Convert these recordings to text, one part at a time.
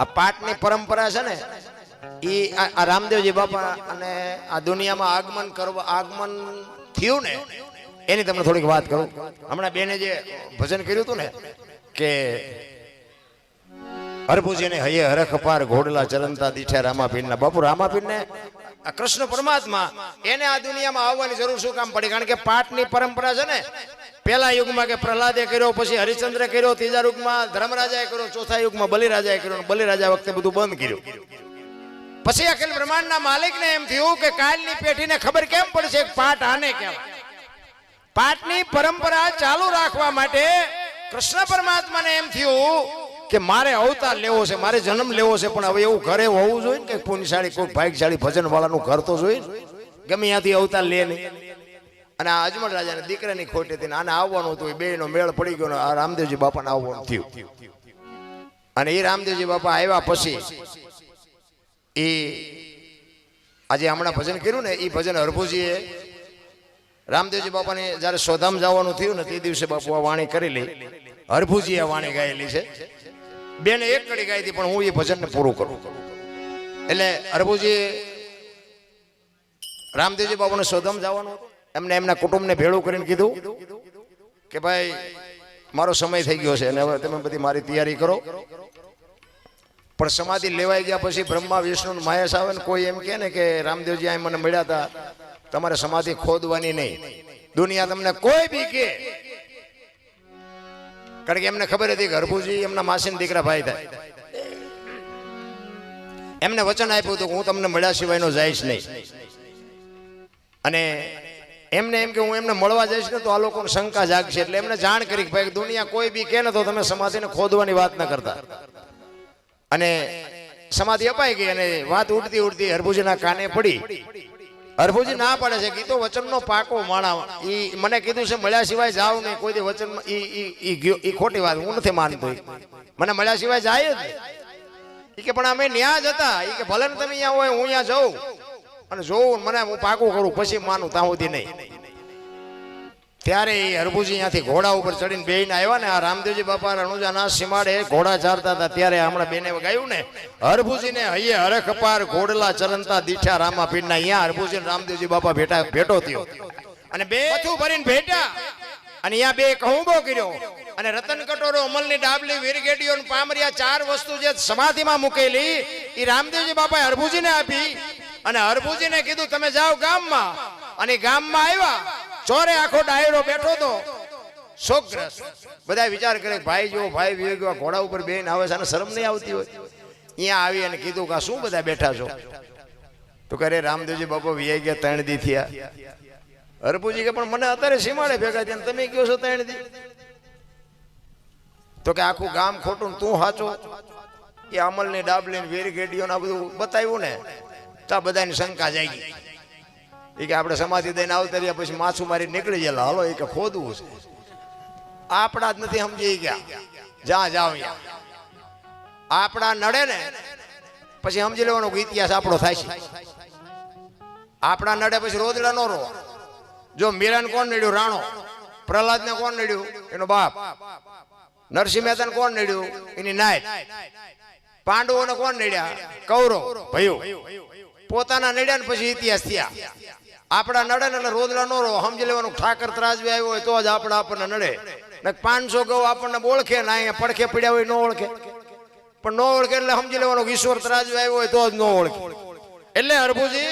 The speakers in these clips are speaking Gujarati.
આ પાઠની પરંપરા છે ને એ આ રામદેવજી બાપા અને આ દુનિયામાં આગમન થયું ને એની તમને થોડીક વાત કરું. હમણાં બેને જે ભજન કર્યું હતું ને કે હરભુજીને હૈયે હરખ પાર ઘોડલા ચરણતા દીઠા રામાપીરના. બાપુ રામાપીરને આ કૃષ્ણ પરમાત્મા એને આ દુનિયામાં આવવાની જરૂર શું કામ પડી? કારણ કે પાઠની પરંપરા છે ને પહેલા યુગમાં કે પ્રહલાદે કર્યો, પછી હરિશ્ચંદ્રે કર્યો, ત્રીજા યુગમાં ધર્મરાજાએ કર્યો, ચોથા યુગમાં બલિરાજાએ કર્યો. બલિરાજા વખતે બધું બંધ કર્યું. પછી અખિલ બ્રહ્માંડના માલિકને એમ થયું કે કાલની પેઢીને ખબર કેમ પડશે પાઠ આને કહેવાય. પાઠની પરંપરા ચાલુ રાખવા માટે કૃષ્ણ પરમાત્માને એમ થયું કે મારે અવતાર લેવો છે, મારે જન્મ લેવો છે, પણ હવે એવું ઘરે હોવું જોઈએ ને કે પુણ્યશાળી કોઈ ભાગ્યશાળી ભજન વાળાનું ઘર તો જોઈએ ગમે ત્યાંથી અવતાર લે નહીં. અને આ અજમલ રાજાને દીકરાની ખોટ હતી, આને આવવાનું હતું, બેનો મેળ પડી ગયો, આ રામદેવજી બાપાને આવવાનું થયું. અને એ રામદેવજી બાપા આવ્યા પછી એ આજે હમણાં ભજન કર્યું ને એ ભજન હરભુજીએ રામદેવજી બાપાને જયારે સોધામ જવાનું થયું ને તે દિવસે બાપુ આ વાણી કરેલી. હરભુજીએ વાણી ગાયેલી છે. બેને એક કડી ગાઈ હતી, પણ હું એ ભજનને પૂરું કરું. એટલે હરભુજી રામદેવજી બાપાને સોધામ જવાનું એમને એમના કુટુંબને ભેળું કરીને કીધું કે ભાઈ મારો સમય થઈ ગયો છે અને હવે તમે બધી મારી તૈયારી કરો. પણ સમાધિ લેવાઈ ગયા પછી બ્રહ્મા વિષ્ણુ મહેશ આવે ને કોઈ એમ કે ને કે રામદેવજી આ મને મળ્યા હતા, તમારે સમાધિ ખોદવાની નહીં. દુનિયા તમને કોઈ બી કે, કારણ કે એમને ખબર હતી કે હરભુજી એમના માસીના દીકરા ભાઈ થાય. એમને વચન આપ્યું હતું કે હું તમને મળ્યા સિવાયનો જઈશ નહીં. અને એમને એમ કે હું એમને મળવા જઈશ ને તો આ લોકોને શંકા જાગશે. એટલે એમને જાણ કરી કે ભાઈ દુનિયા કોઈ બી કે ને તો તમે સમાધિને ખોદવાની વાત ન કરતા. અને સમાધિ અપાઈ ગઈ અને વાત ઉડતી ઉડતી હરભુજીના કાને પડી. હરભુજી ના પાડે છે કે તો વચનનો પાકો માણા, ઈ મને કીધું છે મળ્યા સિવાય જાવ નહીં કોઈ દે વચનમાં. ઈ ખોટી વાત, હું નથી માનતો. મને મળ્યા સિવાય જાય જ ઈ કે પણ અમે ન્યા જ હતા. ઈ કે ભલે ને તમે અહીંયા હોય હું અહીંયા જાઉં અને જોઉં મને હું પાકું કરું પછી માનું, ત્યાં સુધી નહીં. ત્યારે એ હરભુજી ત્યાંથી ઘોડા ઉપર ચડીને બેહીને આવ્યા ને આ રામદેવજી બાપા રણુજાના સીમાડે ઘોડા ચારતા હતા. ત્યારે હમણાં બેને ગાયું ને હરભુજીને હૈયે હરખ પાર ઘોડલા ચરણતા દીઠા રામાપીરના. અહીંયા હરભુજી રામદેવજી બાપા ભેટો થયો અને બે મથું ભરીને ભેટ્યા અને અહીંયા બે કહુંબો કર્યો અને રતન કટોરો, અમલની ડાબલી, વીરગેડીઓ, પામરિયા ચાર વસ્તુ જે સમાધિમાં મૂકેલી એ રામદેવજી બાપાએ હરભુજીને આપી. અને હરભુજીને કીધું તમે જાઓ ગામમાં. અને ગામમાં આવ્યા, ચોરે આખો ડાયરો બેઠો તો શોકગ્રસ્ત. બધા વિચાર કરે ભાઈ જો ભાઈ વિવેક ઘોડા ઉપર બેન આવે છે અને શરમ નહીં આવતી હોય. અહીંયા આવી અને કીધું કે શું બધા બેઠા છો? તો કરે રામદેવજી બાપા વિયાઈ ગયા 3 દી થયા. હરભુજી કે પણ મને અત્યારે સીમાડે ભેગા થયા તમે કહો છો 3 દી? તો કે આખું ગામ ખોટું તું સાચો. એ અમલની ડાબલી વીરગેડીઓ આ બધું બતાવ્યું ને તો બધાની શંકા જાગી. એ કે આપણે સમાધિ દઈને આવતા રહ્યા પછી માછું મારી નીકળી ગયેલા, હાલો એ કે ખોદવું છે. આપણા જ નથી સમજી ગયા, જ્યાં જાવ આપણા નડે ને પછી સમજી લેવાનો કે ઇતિહાસ આપણો થાય છે. આપણા નડે પછી રોદડા નો રો. જો મીરાને કોણ નડ્યું? રાણો. પ્રહલાદને કોણ નડ્યું? એનો બાપ. નરસિંહ મહેતાને કોણ નડ્યું? એની નાય. પાંડવોને કોણ નડ્યા? કૌરવ ભયો. પોતાના નડ્યા ને પછી ઇતિહાસ થયા. આપણા નડે ને એટલે રોદડા નો રો. સમજી લેવાનું ઠાકર ત્રાજવી આવ્યો હોય તો જ આપણને નડે. 500 ગૌ આપણને ઓળખે ને અહીંયા પડખે પડ્યા હોય ન ઓળખે. પણ ન ઓળખે એટલે સમજી લેવાનું ઈશ્વર ત્રાજવી આવ્યો હોય તો જ ન ઓળખે. એટલે હરભુજી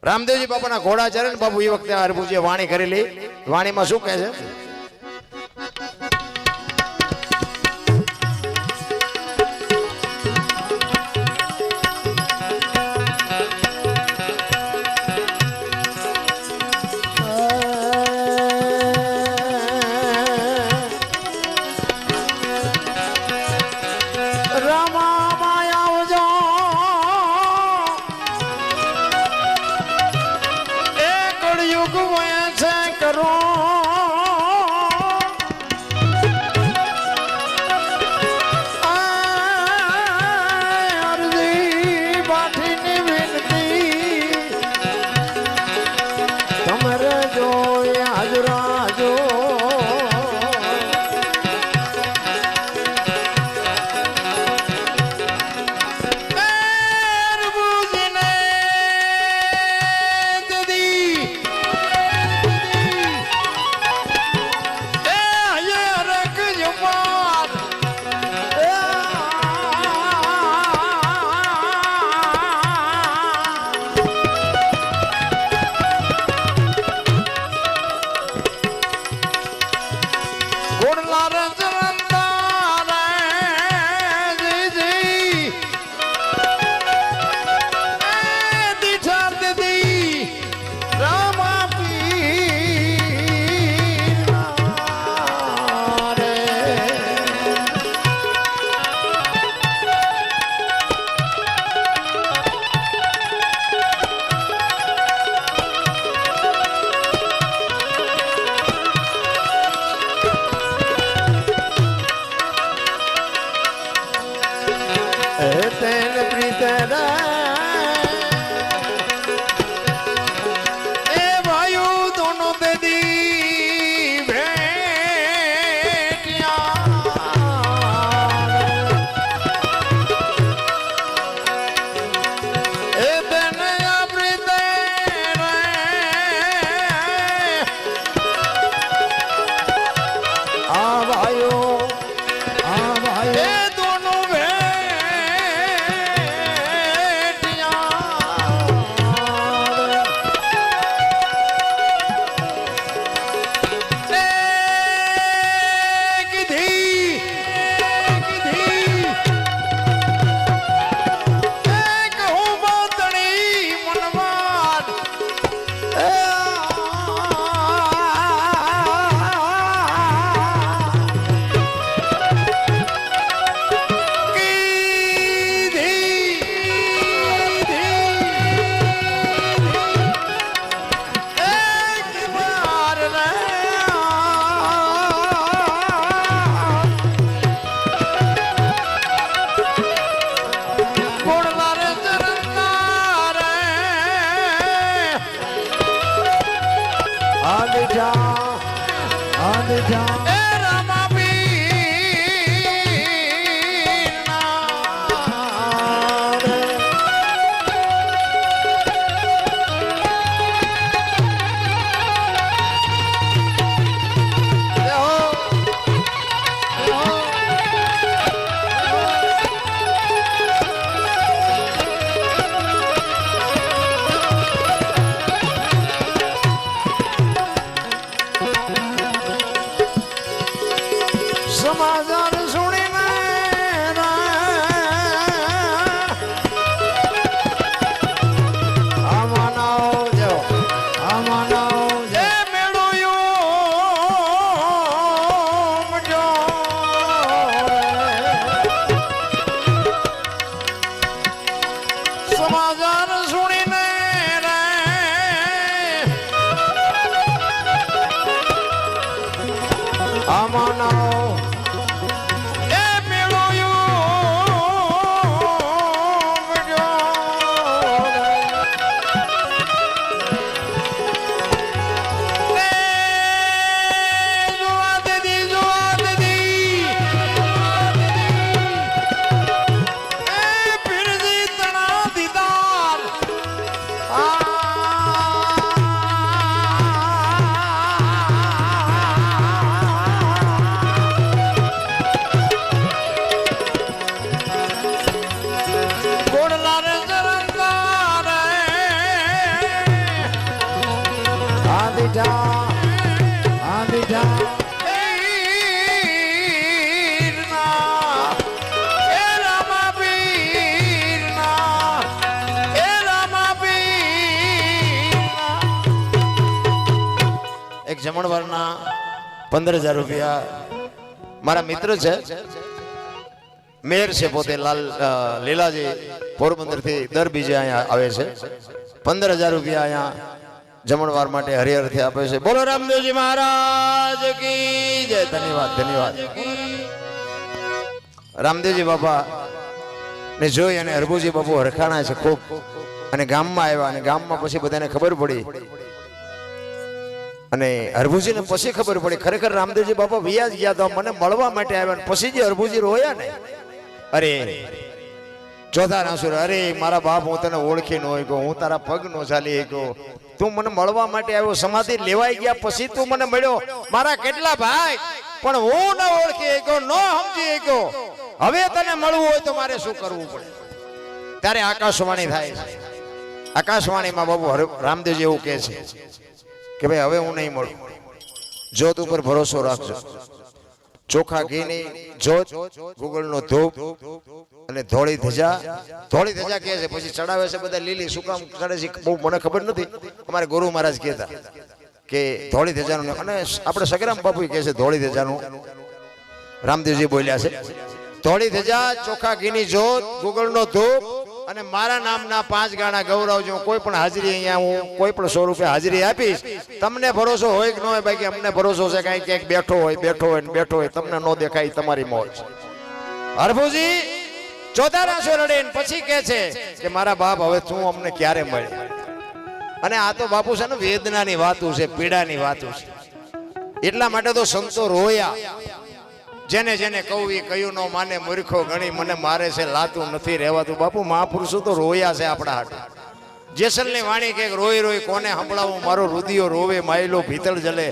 રામદેવજી બાપાના ઘોડા ચરે ને બાપુ એ વખતે હરભુજીએ વાણી કરેલી. વાણીમાં શું કહે છે? એ વાયુ દોનો તે દી સમાચાર સુણીને આમાં આવજો એ મેળોયું મજો સમાચાર સુણીને આમાં એક જમણવારના 15,000 રૂપિયા મારા મિત્ર છે મેયર છે પોતે લીલાજી પોરબંદર થી દર બીજે અહીંયા આવે છે 15,000 રૂપિયા અહીંયા જમણવાર માટે હરિહરથી આપે છે બોલો રામદેવજી મહારાજ કી જય ધન્યવાદ રામદેવજી બાપા ને જોઈ અને હરભુજી બાપુ હરખાણા છે ખૂબ અને ગામમાં આવ્યા અને ગામમાં પછી બધાને ખબર પડી અને હરભુજીને પછી ખબર પડી ખરેખર રામદેવજી બાપા વિયાજ ગયા તો મને મળવા માટે આવ્યા પછી જે હરભુજી રોયા ને અરે ચોથા નાસુર અરે મારા બાપ હું તને ઓળખી ન હોય હું તારા પગ નો ચાલી ગયો તું મને મળવા માટે આવ્યો સમાધિ લેવાઈ ગયા પછી તું મને મળ્યો મારા કેટલા ભાઈ પણ હું ન ઓળખી ગયો ન સમજી ગયો હવે તને મળવું હોય તો મારે શું કરવું પડે ત્યારે આકાશવાણી થાય છે આકાશવાણીમાં બાબુ રામદેવજી એવું કહે છે કે ભાઈ હવે હું નહીં મળું જ્યોત ઉપર ભરોસો રાખજો ચોખા ઘીની જ્યોત ગુગળનો ધૂપ અને ધોળી ધજા કહે છે પછી ચડાવે છે બધા લીલી શું કામ ચડે છે બહુ મને ખબર નથી અમારે ગુરુ મહારાજ કહેતા કે ધોળી ધજાનું અને આપણે સગરામ બાપુ કહે છે ધોળી ધજાનું રામદેવજી બોલ્યા છે ધોળી ધજા ચોખા ઘીની જ્યોત ગુગળનો ધૂપ અને મારા નામના 5 ગાણા ગૌરવજો કોઈ પણ હાજરી અહીંયા હું કોઈ પણ 100 રૂપિયા હાજરી આપીશ તમને ભરોસો હોય કે ન હોય બાકી અમને ભરોસો છે કાંઈ ક્યાંક બેઠો હોય તમને ન દેખાય તમારી મોજ હરભુજી ચોથા રાસો રડે ને પછી કહે છે કે મારા બાપ હવે તું અમને ક્યારે મળે. અને આ તો બાપુ છે ને વેદનાની વાતો છે, પીડાની વાતો છે. એટલા માટે તો સંતો રોયા. જેને જેને કહું એ કયું ન માને, મૂર્ખો ગણી મને મારે છે, લાતું નથી રહેવાતું. બાપુ મહાપુરુષો તો રોયા છે આપણા હાટે. જેસલની વાણી કે રોઈ રોઈ કોને સંભળાવું, મારો રુદિયો રોવે, માયલો ભીતળ જલે.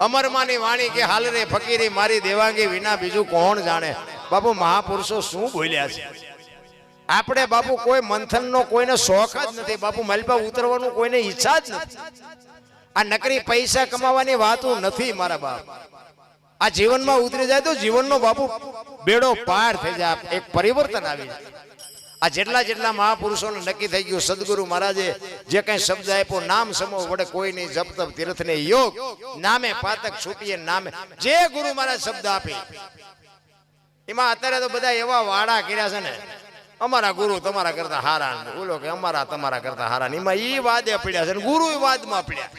અમરમાની વાણી કે હાલ રે ફકીરી મારી દેવાંગી વિના બીજું કોણ જાણે. બાપુ મહાપુરુષો શું બોલ્યા છે. આપણે બાપુ કોઈ મંથનનો કોઈને શોખ જ નથી. બાપુ માલપા ઉતરવાનું કોઈને ઈચ્છા જ નથી. આ નકરી પૈસા કમાવાની વાતો નથી મારા બાપ. આ જીવનમાં ઉતરી જાય તો જીવનનો બાપુ બેડો પાર થઈ જાય, એક પરિવર્તન આવી જાય. આ જેટલા જેટલા મહાપુરુષોને નક્કી થઈ ગયું, સદગુરુ મહારાજે જે કઈ શબ્દ આપ્યો, નામ સમો વડે કોઈ નહીં જપ તપ તીર્થ ને યોગ, નામે પાતક છૂટીએ નામે, જે ગુરુ મહારાજ શબ્દ આપી એમાં અત્યારે તો બધા એવા વાડા કર્યા છે ને, અમારા ગુરુ તમારા કરતા હારા, બોલો કે અમારા તમારા કરતા હારા, એમાં ઈ વાદે પડ્યા છે, ગુરુ વાદમાં પડ્યા.